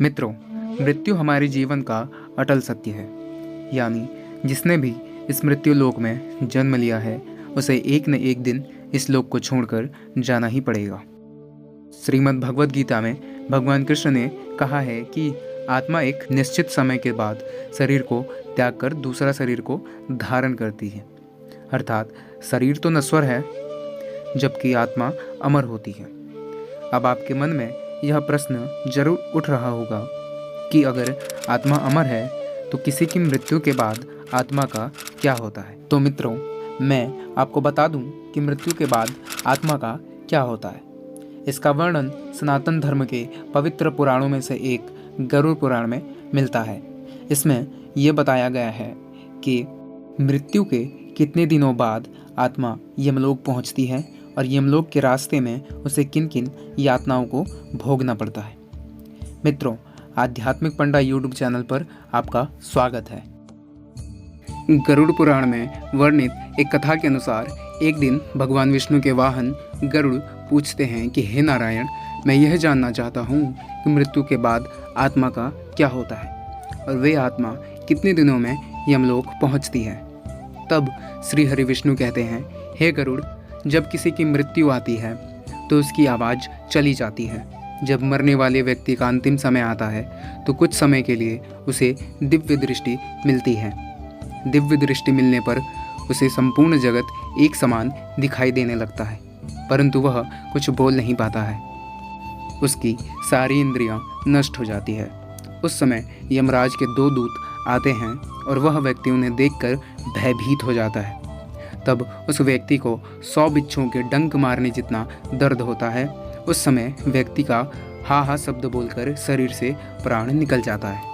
मित्रों, मृत्यु हमारे जीवन का अटल सत्य है। यानी जिसने भी इस मृत्यु लोक में जन्म लिया है उसे एक न एक दिन इस लोक को छोड़कर जाना ही पड़ेगा। श्रीमद् भगवद गीता में भगवान कृष्ण ने कहा है कि आत्मा एक निश्चित समय के बाद शरीर को त्याग कर दूसरा शरीर को धारण करती है। अर्थात शरीर तो नश्वर है जबकि आत्मा अमर होती है। अब आपके मन में यह प्रश्न जरूर उठ रहा होगा कि अगर आत्मा अमर है तो किसी की मृत्यु के बाद आत्मा का क्या होता है। तो मित्रों, मैं आपको बता दूं कि मृत्यु के बाद आत्मा का क्या होता है। इसका वर्णन सनातन धर्म के पवित्र पुराणों में से एक गरुड़ पुराण में मिलता है। इसमें यह बताया गया है कि मृत्यु के कितने दिनों बाद आत्मा यमलोक पहुंचती है और यमलोक के रास्ते में उसे किन किन यातनाओं को भोगना पड़ता है। मित्रों, आध्यात्मिक पंडा यूट्यूब चैनल पर आपका स्वागत है। गरुड़ पुराण में वर्णित एक कथा के अनुसार एक दिन भगवान विष्णु के वाहन गरुड़ पूछते हैं कि हे नारायण, मैं यह जानना चाहता हूँ कि मृत्यु के बाद आत्मा का क्या होता है और वे आत्मा कितने दिनों में यमलोक पहुँचती है। तब श्री हरि विष्णु कहते हैं, हे गरुड़, जब किसी की मृत्यु आती है तो उसकी आवाज़ चली जाती है। जब मरने वाले व्यक्ति का अंतिम समय आता है तो कुछ समय के लिए उसे दिव्य दृष्टि मिलती है। दिव्य दृष्टि मिलने पर उसे संपूर्ण जगत एक समान दिखाई देने लगता है, परंतु वह कुछ बोल नहीं पाता है। उसकी सारी इंद्रियां नष्ट हो जाती है। उस समय यमराज के 2 दूत आते हैं और वह व्यक्ति उन्हें देखकर भयभीत हो जाता है। तब उस व्यक्ति को 100 बिच्छुओं के डंक मारने जितना दर्द होता है। उस समय व्यक्ति का हा हा शब्द बोलकर शरीर से प्राण निकल जाता है।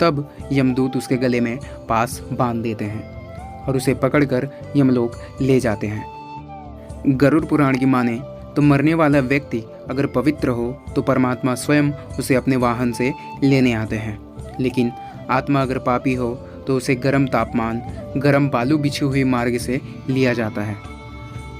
तब यमदूत उसके गले में पास बांध देते हैं और उसे पकड़कर यमलोक ले जाते हैं। गरुड़ पुराण की माने तो मरने वाला व्यक्ति अगर पवित्र हो तो परमात्मा स्वयं उसे अपने वाहन से लेने आते हैं, लेकिन आत्मा अगर पापी हो तो उसे गर्म तापमान, गर्म बालू बिछी हुई मार्ग से लिया जाता है।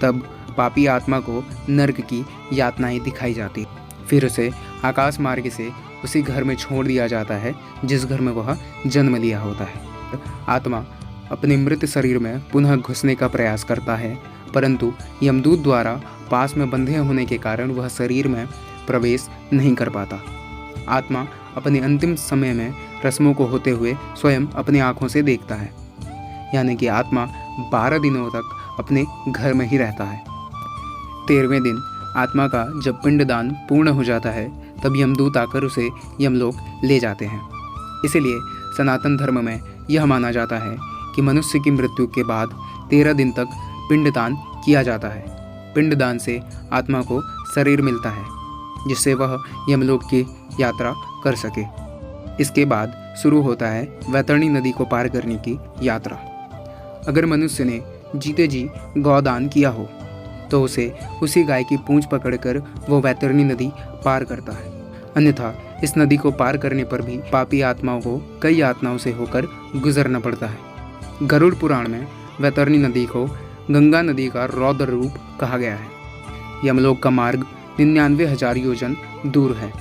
तब पापी आत्मा को नर्क की यातनाएं दिखाई जाती, फिर उसे आकाश मार्ग से उसी घर में छोड़ दिया जाता है जिस घर में वह जन्म लिया होता है। आत्मा अपने मृत शरीर में पुनः घुसने का प्रयास करता है, परंतु यमदूत द्वारा पास में बंधे होने के कारण वह शरीर में प्रवेश नहीं कर पाता। आत्मा अपने अंतिम समय में रस्मों को होते हुए स्वयं अपनी आँखों से देखता है। यानी कि आत्मा 12 दिनों तक अपने घर में ही रहता है। 13वें दिन आत्मा का जब पिंडदान पूर्ण हो जाता है तब यमदूत आकर उसे यमलोक ले जाते हैं। इसीलिए सनातन धर्म में यह माना जाता है कि मनुष्य की मृत्यु के बाद 13 दिन तक पिंडदान किया जाता है। पिंडदान से आत्मा को शरीर मिलता है जिससे वह यमलोक की यात्रा कर सके। इसके बाद शुरू होता है वैतरणी नदी को पार करने की यात्रा। अगर मनुष्य ने जीते जी गौदान किया हो तो उसे उसी गाय की पूंछ पकड़कर वो वैतरणी नदी पार करता है। अन्यथा इस नदी को पार करने पर भी पापी आत्माओं को कई यातनाओं से होकर गुजरना पड़ता है। गरुड़ पुराण में वैतरणी नदी को गंगा नदी का रौद्र रूप कहा गया है। यमलोक का मार्ग 99,000 योजन दूर है।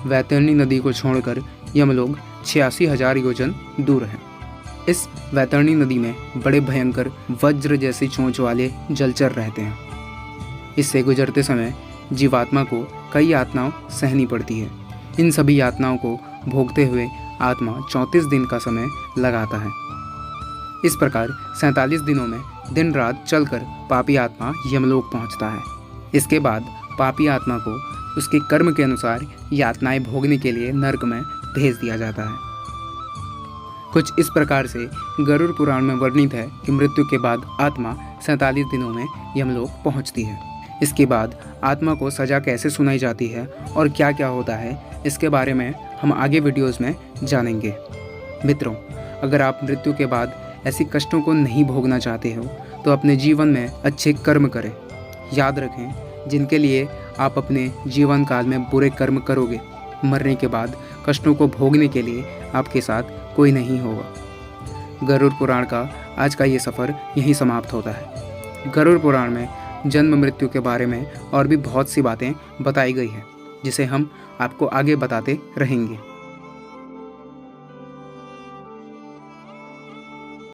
वैतरणी नदी को छोड़कर यमलोक 86,000 योजन दूर है। इस वैतरणी नदी में बड़े भयंकर वज्र जैसी चोंच वाले जलचर रहते हैं। इससे गुजरते समय जीवात्मा को कई यातनाओं सहनी पड़ती है। इन सभी यातनाओं को भोगते हुए आत्मा 34 दिन का समय लगाता है। इस प्रकार 47 दिनों में दिन रात चलकर पापी आत्मा यमलोक पहुंचता है। इसके बाद पापी आत्मा को उसके कर्म के अनुसार यातनाएं भोगने के लिए नर्क में भेज दिया जाता है। कुछ इस प्रकार से गरुड़ पुराण में वर्णित है कि मृत्यु के बाद आत्मा 47 दिनों में यमलोक पहुंचती है। इसके बाद आत्मा को सज़ा कैसे सुनाई जाती है और क्या क्या होता है, इसके बारे में हम आगे वीडियोस में जानेंगे। मित्रों, अगर आप मृत्यु के बाद ऐसी कष्टों को नहीं भोगना चाहते हो तो अपने जीवन में अच्छे कर्म करें। याद रखें, जिनके लिए आप अपने जीवन काल में बुरे कर्म करोगे, मरने के बाद कष्टों को भोगने के लिए आपके साथ कोई नहीं होगा। गरुड़ पुराण का आज का ये सफ़र यहीं समाप्त होता है। गरुड़ पुराण में जन्म मृत्यु के बारे में और भी बहुत सी बातें बताई गई है जिसे हम आपको आगे बताते रहेंगे।